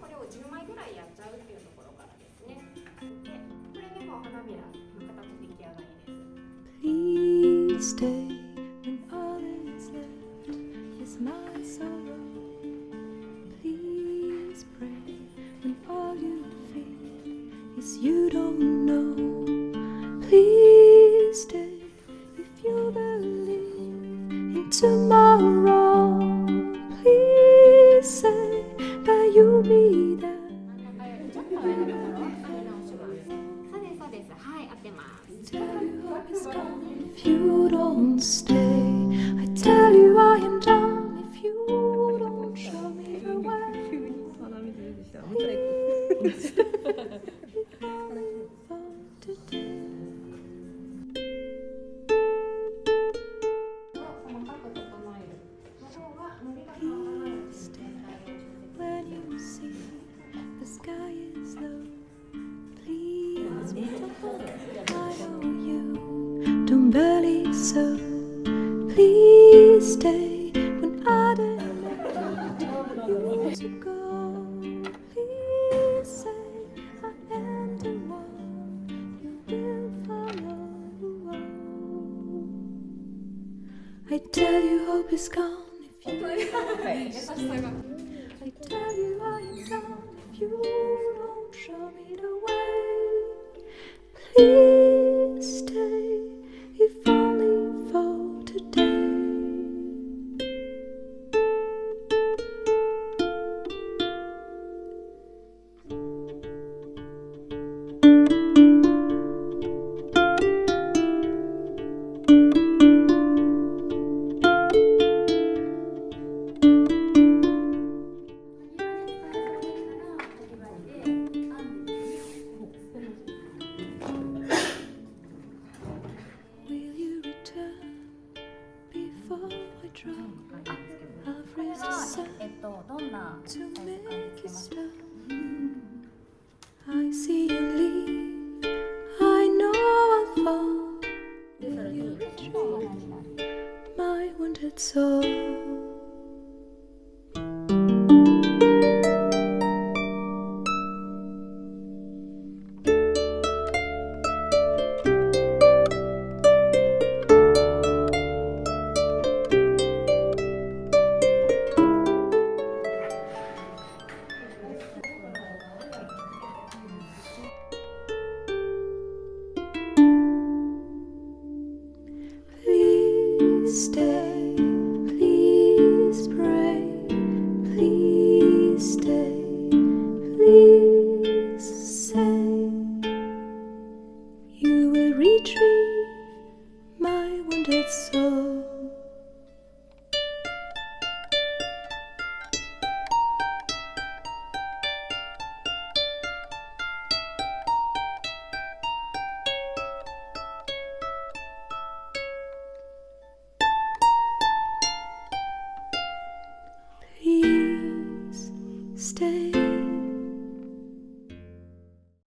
これを10枚ぐらいやっちゃうっていうところからですね。で、これでもう花びらの形出来上がりです。Please stay when all is left is my sorrow. Please pray when all you feel is you don't know. Please stay if you believe in tomorrow. Please say that you'll be there. ちょっと上のところ編み直します。そうですそうです。はい、合ってます。 Tell you hope is gone if you don't stay. I tell you I am done if you don't show me the way. 急に鼻水出てきた。Please stay if only for today. 細かく整えるの方が伸びが変わらないように全体を When you see the sky is low, please pretend I know you don't believe so. Please stay when I don't know you to go. Please say I am the one you will follow. I tell you hope is gone if you優しさが I tell you I am done if you don't show me the way. Please stay if only for today. Will you return before I drop? I've raised the sun どんな to make it stop. I see you leave. I know I'll fall. Will you retrieve my wounded soul? Please stay, please pray, please stay, please say you will retrieve my wounded soul. Please stay.